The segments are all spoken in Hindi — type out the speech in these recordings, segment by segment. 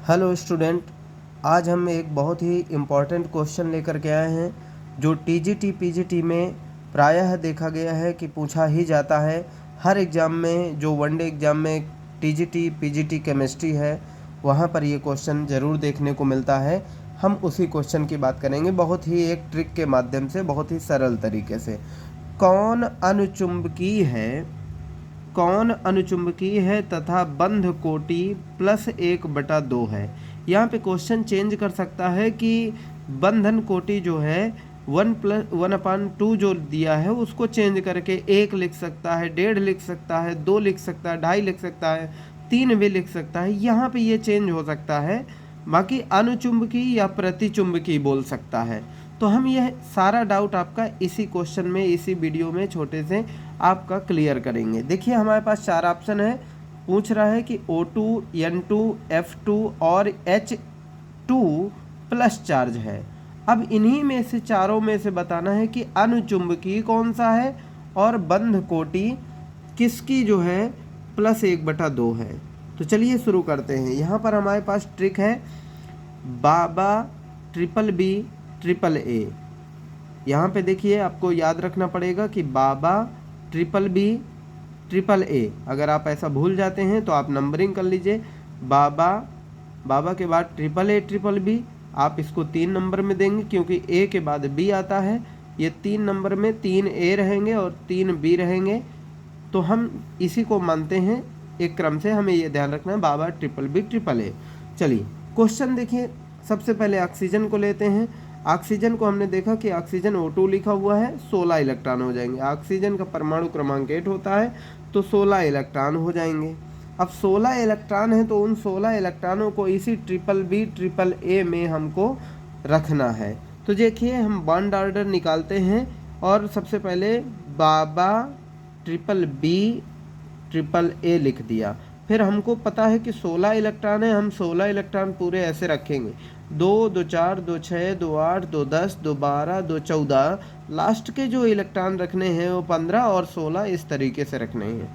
हेलो स्टूडेंट, आज हम एक बहुत ही इम्पॉर्टेंट क्वेश्चन लेकर के आए हैं जो टीजीटी पीजीटी में प्रायः देखा गया है कि पूछा ही जाता है। हर एग्ज़ाम में, जो वनडे एग्ज़ाम में टीजीटी पीजीटी केमिस्ट्री है, वहाँ पर ये क्वेश्चन ज़रूर देखने को मिलता है। हम उसी क्वेश्चन की बात करेंगे बहुत ही एक ट्रिक के माध्यम से, बहुत ही सरल तरीके से। कौन अनुचुंबकीय है तथा बंध कोटि +1/2 है। यहाँ पे क्वेश्चन चेंज कर सकता है कि बंधन कोटि जो है 1/2 जो दिया है उसको चेंज करके 1 लिख सकता है, 1.5 लिख सकता है, 2 लिख सकता है, 2.5 लिख सकता है, 3 भी लिख सकता है। यहाँ पे ये चेंज हो सकता है। बाकी अनुचुंबकीय या प्रतिचुंबकीय बोल सकता है। तो हम यह सारा डाउट आपका इसी क्वेश्चन में, इसी वीडियो में छोटे से आपका क्लियर करेंगे। देखिए हमारे पास 4 ऑप्शन है। पूछ रहा है कि O2, N2, F2 और H2 प्लस चार्ज है। अब इन्हीं में से चारों में से बताना है कि अनुचुंबकीय कौन सा है और बंध कोटि किसकी जो है +1/2 है। तो चलिए शुरू करते हैं। यहाँ पर हमारे पास ट्रिक है बाबा BBB AAA। यहाँ पे देखिए आपको याद रखना पड़ेगा कि बाबा BBB AAA। अगर आप ऐसा भूल जाते हैं तो आप नंबरिंग कर लीजिए। बाबा के बाद AAA BBB, आप इसको 3 नंबर में देंगे क्योंकि A के बाद B आता है। ये 3 नंबर में 3 A रहेंगे और 3 B रहेंगे। तो हम इसी को मानते हैं एक क्रम से, हमें ये ध्यान रखना है बाबा BBB AAA। चलिए क्वेश्चन देखिए। सबसे पहले ऑक्सीजन को लेते हैं। ऑक्सीजन को हमने देखा कि ऑक्सीजन O2 लिखा हुआ है, 16 इलेक्ट्रॉन हो जाएंगे। ऑक्सीजन का परमाणु क्रमांक 8 होता है तो 16 इलेक्ट्रॉन हो जाएंगे। अब 16 इलेक्ट्रॉन है तो उन 16 इलेक्ट्रॉनों को इसी BBB AAA में हमको रखना है। तो देखिए हम बॉन्ड ऑर्डर निकालते हैं और सबसे पहले बाबा BBB AAA लिख दिया। फिर हमको पता है कि 16 इलेक्ट्रॉन है, हम 16 इलेक्ट्रॉन पूरे ऐसे रखेंगे 2 2 4 2 6 2 8 2 10 2 12 2 14। लास्ट के जो इलेक्ट्रॉन रखने हैं वो 15 और 16 इस तरीके से रखने हैं।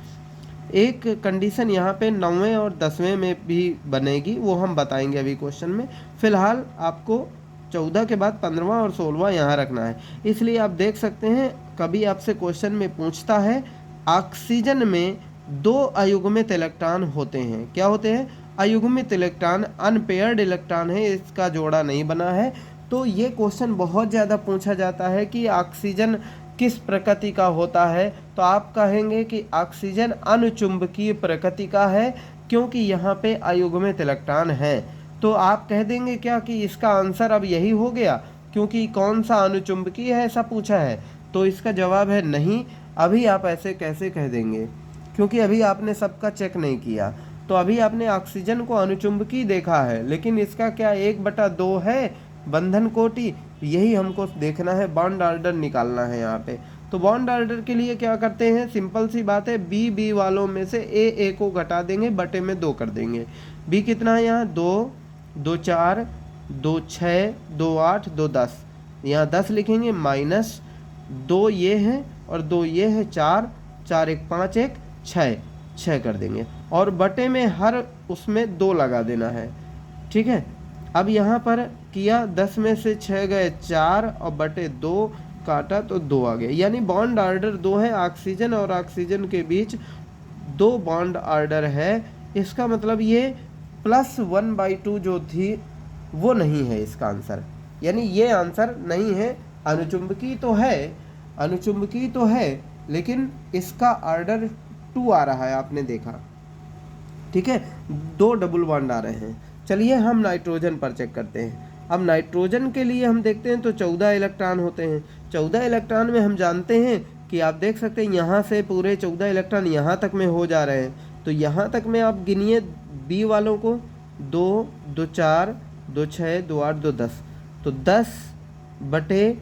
एक कंडीशन यहाँ पे 9वें और 10वें में भी बनेगी, वो हम बताएंगे अभी क्वेश्चन में। फिलहाल आपको 14 के बाद 15वां और 16वां यहाँ रखना है। इसलिए आप देख सकते हैं कभी आपसे क्वेश्चन में पूछता है ऑक्सीजन में 2 अयुग्मित इलेक्ट्रॉन होते हैं। क्या होते हैं? अयुग्मित इलेक्ट्रॉन, अनपेयर्ड इलेक्ट्रॉन है, इसका जोड़ा नहीं बना है। तो ये क्वेश्चन बहुत ज़्यादा पूछा जाता है कि ऑक्सीजन किस प्रकृति का होता है। तो आप कहेंगे कि ऑक्सीजन अनुचुंबकीय प्रकृति का है क्योंकि यहाँ पे अयुग्मित इलेक्ट्रॉन है। तो आप कह देंगे क्या कि इसका आंसर अब यही हो गया क्योंकि कौन सा अनुचुंबकीय है ऐसा पूछा है। तो इसका जवाब है नहीं। अभी आप ऐसे कैसे कह देंगे क्योंकि अभी आपने सबका चेक नहीं किया। तो अभी आपने ऑक्सीजन को अनुचुंबकीय देखा है लेकिन इसका क्या 1/2 है बंधन कोटि। यही हमको देखना है, बॉन्ड ऑर्डर निकालना है यहाँ पे। तो बॉन्ड ऑर्डर के लिए क्या करते हैं, सिंपल सी बात है, B वालों में से A को घटा देंगे, बटे में 2 कर देंगे। B कितना है यहाँ 2 2 4 2 6 2 8 2 10। यहाँ 10 लिखेंगे, माइनस 2 ये है और 2 ये है, 4 4 1 5 1 6 कर देंगे और बटे में हर उसमें 2 लगा देना है। ठीक है। अब यहाँ पर किया 10 में से 6 गए 4 और बटे 2 काटा तो 2 आ गए। यानी बॉन्ड ऑर्डर 2 है। ऑक्सीजन और ऑक्सीजन के बीच 2 बॉन्ड ऑर्डर है। इसका मतलब ये +1/2 जो थी वो नहीं है इसका आंसर, यानी ये आंसर नहीं है। अनुचुंबकीय तो है लेकिन इसका ऑर्डर 2 आ रहा है, आपने देखा। ठीक है, 2 डबल बॉन्ड आ रहे हैं। चलिए हम नाइट्रोजन पर चेक करते हैं। अब नाइट्रोजन के लिए हम देखते हैं तो 14 इलेक्ट्रॉन होते हैं। 14 इलेक्ट्रॉन में हम जानते हैं कि आप देख सकते हैं यहाँ से पूरे 14 इलेक्ट्रॉन यहाँ तक में हो जा रहे हैं। तो यहाँ तक में आप गिनिए B वालों को 2 2 4 2 6 2 8 2 10। तो 10 बटे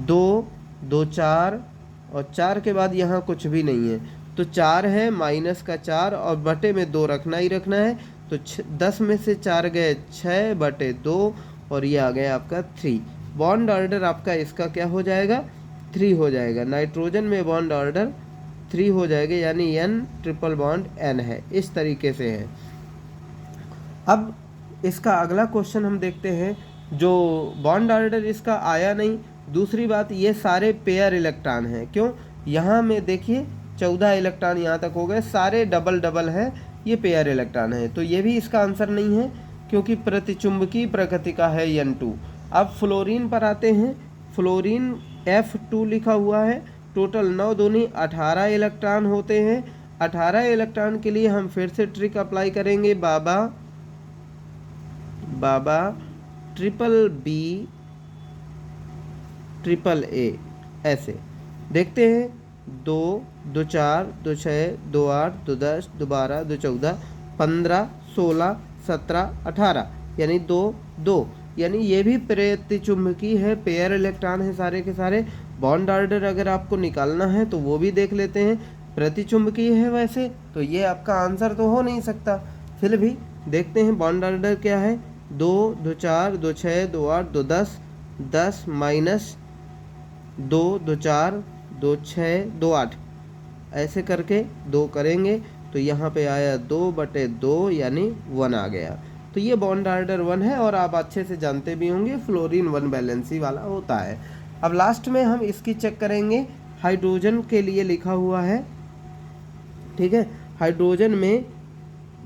2 2 4 और 4 के बाद यहाँ कुछ भी नहीं है तो 4 है, माइनस का 4 और बटे में 2 रखना ही रखना है। तो 10 में से 4 गए 6 बटे 2 और ये आ गया आपका 3। बॉन्ड ऑर्डर आपका इसका क्या हो जाएगा 3 हो जाएगा। नाइट्रोजन में बॉन्ड ऑर्डर 3 हो जाएगा, यानी N ट्रिपल बॉन्ड N है। इस तरीके से है। अब इसका अगला क्वेश्चन हम देखते हैं, जो बॉन्ड ऑर्डर इसका आया नहीं। दूसरी बात, ये सारे पेयर इलेक्ट्रॉन हैं। क्यों? यहाँ में देखिए 14 इलेक्ट्रॉन यहाँ तक हो गए, सारे डबल डबल है, ये पेयर इलेक्ट्रॉन है, तो ये भी इसका आंसर नहीं है क्योंकि प्रतिचुंबकीय प्रकृति का है N2। अब फ्लोरीन पर आते हैं। फ्लोरीन F2 लिखा हुआ है, टोटल 9 दूनी 18 इलेक्ट्रॉन होते हैं। 18 इलेक्ट्रॉन के लिए हम फिर से ट्रिक अप्लाई करेंगे, बाबा ट्रिपल बी ट्रिपल ए, ऐसे देखते हैं। 2 2 4 2 6 2 8 2 10 2 12 2 14 15 16 17 18, यानी 2 2, यानी ये भी प्रतिचुंबकीय है, पेयर इलेक्ट्रॉन है सारे के सारे। बॉन्ड ऑर्डर अगर आपको निकालना है तो वो भी देख लेते हैं, प्रतिचुंबकीय है वैसे, तो ये आपका आंसर तो हो नहीं सकता। फिर भी देखते हैं बॉन्ड ऑर्डर क्या है। 2 2 4 2 6 2 8 2 10 10 माइनस 2 2 4 2 6 2 8, ऐसे करके 2 करेंगे तो यहाँ पे आया 2/2, यानी 1 आ गया। तो ये बॉन्ड ऑर्डर 1 है, और आप अच्छे से जानते भी होंगे फ्लोरीन 1 वैलेंसी वाला होता है। अब लास्ट में हम इसकी चेक करेंगे। हाइड्रोजन के लिए लिखा हुआ है, ठीक है, हाइड्रोजन में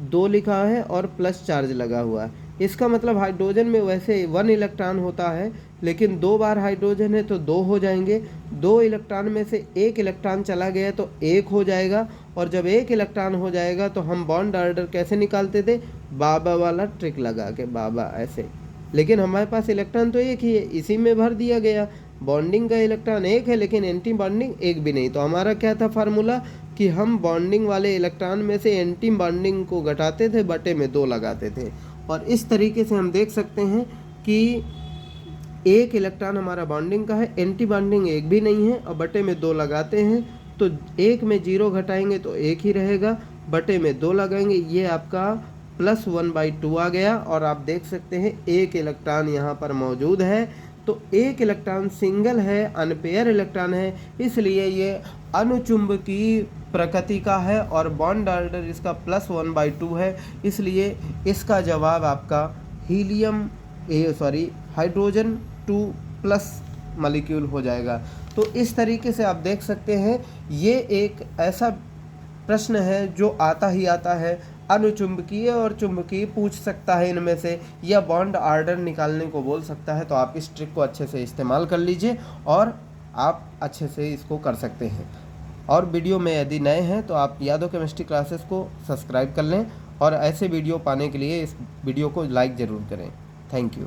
2 लिखा है और प्लस चार्ज लगा हुआ है। इसका मतलब हाइड्रोजन में वैसे 1 इलेक्ट्रॉन होता है, लेकिन 2 बार हाइड्रोजन है तो 2 हो जाएंगे। 2 इलेक्ट्रॉन में से 1 इलेक्ट्रॉन चला गया तो 1 हो जाएगा, और जब 1 इलेक्ट्रॉन हो जाएगा तो हम बॉन्ड ऑर्डर कैसे निकालते थे? बाबा वाला ट्रिक लगा के, बाबा ऐसे। लेकिन हमारे पास इलेक्ट्रॉन तो एक ही है, इसी में भर दिया गया। बॉन्डिंग का इलेक्ट्रॉन एक है लेकिन एंटी बॉन्डिंग एक भी नहीं। तो हमारा क्या था फार्मूला कि हम बॉन्डिंग वाले इलेक्ट्रॉन में से एंटी बॉन्डिंग को घटाते थे, बटे में 2 लगाते थे। और इस तरीके से हम देख सकते हैं कि 1 इलेक्ट्रॉन हमारा बॉन्डिंग का है, एंटी बॉन्डिंग एक भी नहीं है, और बटे में 2 लगाते हैं तो 1 में 0 घटाएंगे तो 1 ही रहेगा, बटे में 2 लगाएंगे, ये आपका +1/2 आ गया। और आप देख सकते हैं 1 इलेक्ट्रॉन यहाँ पर मौजूद है, तो 1 इलेक्ट्रॉन सिंगल है, अनपेयर इलेक्ट्रॉन है, इसलिए ये अनुचुंबकीय प्रकृति का है, और बॉन्ड ऑर्डर इसका +1/2 है, इसलिए इसका जवाब आपका हाइड्रोजन 2+ मॉलिक्यूल हो जाएगा। तो इस तरीके से आप देख सकते हैं, ये एक ऐसा प्रश्न है जो आता ही आता है, अनुचुंबकीय और चुंबकीय पूछ सकता है इनमें से, या बॉन्ड ऑर्डर निकालने को बोल सकता है। तो आप इस ट्रिक को अच्छे से इस्तेमाल कर लीजिए और आप अच्छे से इसको कर सकते हैं। और वीडियो में यदि नए हैं तो आप यादव केमिस्ट्री क्लासेस को सब्सक्राइब कर लें, और ऐसे वीडियो पाने के लिए इस वीडियो को लाइक ज़रूर करें। Thank you.